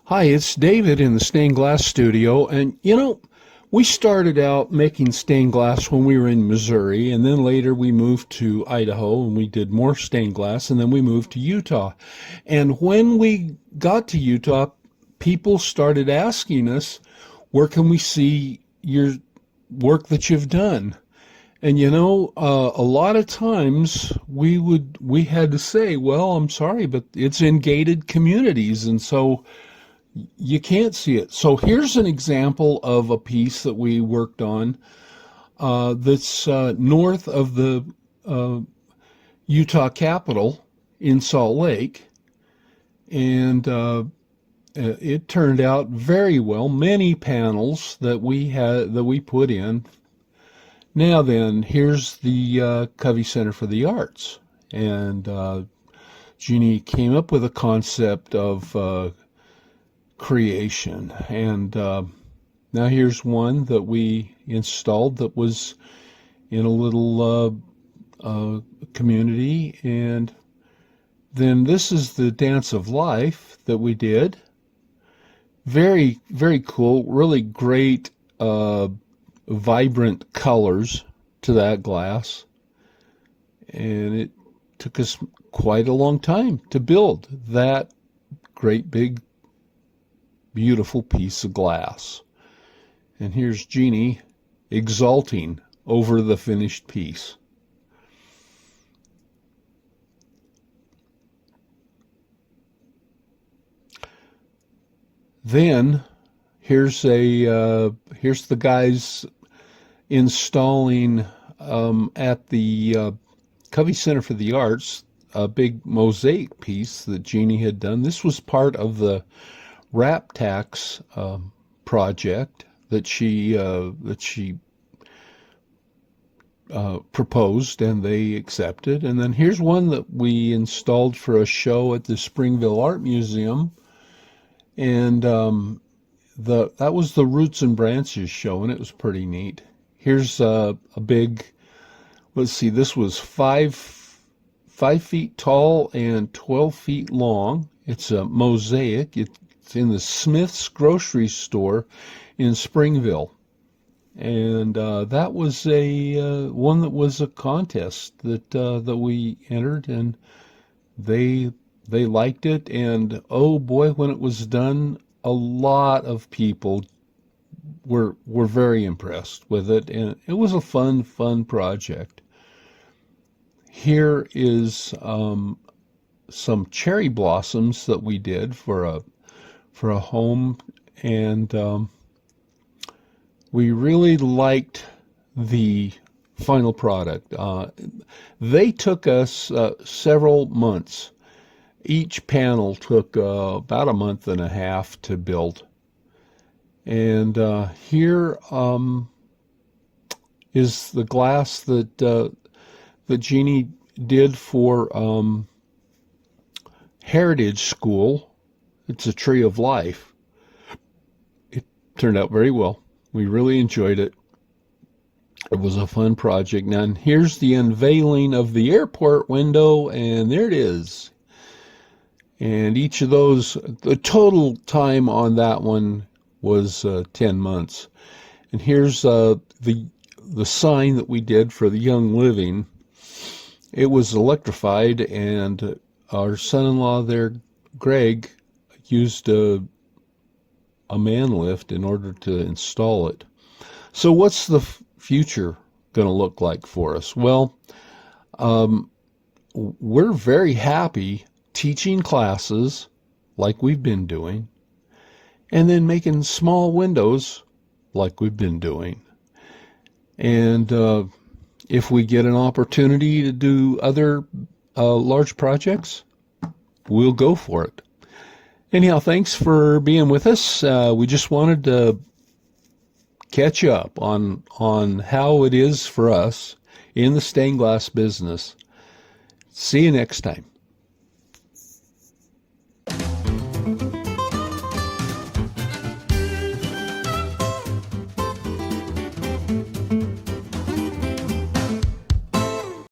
Hi, it's David in the stained glass studio. And we started out making stained glass when we were in Missouri, and then later we moved to Idaho and we did more stained glass, and then we moved to Utah. And when we got to Utah, people started asking us, where can we see your work that you've done? And a lot of times we had to say, well, I'm sorry, but it's in gated communities, and so you can't see it. So here's an example of a piece that we worked on that's north of the uh, Utah Capitol in Salt Lake, and it turned out very well. Many panels that we put in. Now then, here's the Covey Center for the Arts, and Jeannie came up with a concept of creation. And now here's one that we installed that was in a little community. And then this is the Dance of Life that we did. Very, very cool, really great, vibrant colors to that glass. And it took us quite a long time to build that great big beautiful piece of glass. And here's Jeannie exulting over the finished piece. Then here's the guys installing at the Covey Center for the Arts a big mosaic piece that Jeannie had done. This was part of the wrap tax project that she proposed, and they accepted. And then here's one that we installed for a show at the Springville Art Museum, and that was the Roots and Branches show, and it was pretty neat. Here's a big, let's see, this was 5 feet tall and 12 feet long. It's a mosaic. It's in the Smith's grocery store in Springville. And that was a one that was a contest that we entered, and they liked it. And oh boy, when it was done, a lot of people were very impressed with it, and it was a fun project. Here is some cherry blossoms that we did for a home, and we really liked the final product. They took us several months. Each panel took about a month and a half to build. And here is the glass that Jeannie did for Heritage School. It's a tree of life. It turned out very well. We really enjoyed it. It was a fun project. Now, here's the unveiling of the airport window, and there it is. And each of those, the total time on that one was 10 months. And here's the sign that we did for the Young Living. It was electrified, and our son-in-law there, Greg, used a man lift in order to install it. So what's the future going to look like for us? Well, we're very happy teaching classes like we've been doing, and then making small windows like we've been doing. And if we get an opportunity to do other large projects, we'll go for it. Anyhow, thanks for being with us. We just wanted to catch up on how it is for us in the stained glass business. See you next time.